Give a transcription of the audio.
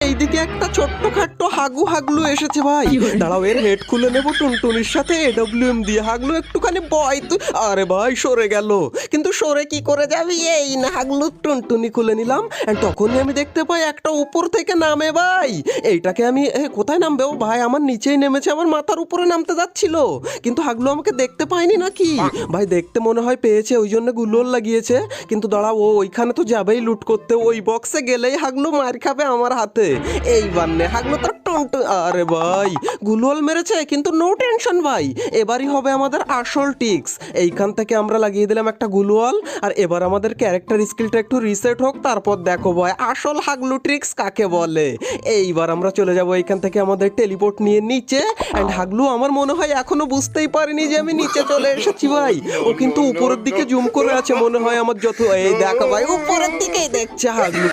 এইদিকে একটা ছোট্ট খাট্ট হাগু হাগলু এসেছে ভাই। দাঁড়াও, এর হেড খুলে নেবো টুনটুনির সাথে AWM দিয়ে। হাগলু একটুখানি বয় তুই। আরে ভাই সরে গেল, কিন্তু সরে কি করে যাবি? এই না হাগলু, টুনটুনি খুলে নিলাম। এন্ড তখনই আমি দেখতে পাই একটা উপর থেকে নামে ভাই। এইটাকে আমি কোথায় নামবে? ও ভাই আমার নিচেই নেমেছে, আমার মাথার উপরে নামতে যাচ্ছিল, কিন্তু হাগলু আমাকে দেখতে পায়নি নাকি ভাই? দেখতে মনে হয় পেয়েছে, ওই জন্য গুলোল লাগিয়েছে। কিন্তু দাঁড়াও, ও ওইখানে তো যাবেই লুট করতে, ওই বক্সে গেলেই হাগলু মার খাবে আমার হাতে। এইবার নে হাগলু তো টুনটুন। আরে ভাই গুলোল মেরেছে, কিন্তু নো টেনশন ভাই, এবারই হবে আমাদের আসল টিক্স। এইখান থেকে আমরা লাগিয়ে দিলাম একটা গুলোয়াল। আর এবার আমাদের ক্যারেক্টার স্কিলটা একটু রিসেট হোক, তারপর দেখো ভাই আসল হাগলু ট্রিক্স কাকে বলে। এইবার আমরা চলে যাবো এইখান থেকে আমাদের টেলিপোর্ট নিয়ে নিচে। অ্যান্ড হাগলু আমার মনে হয় এখনো বুঝতেই পারেনি যে আমি নিচে চলে এসেছি ভাই। ও কিন্তু উপরের দিকে জুম করে আছে মনে হয় আমার যত। এই দেখো ভাই উপরের দিকেই দেখছে হাগলু।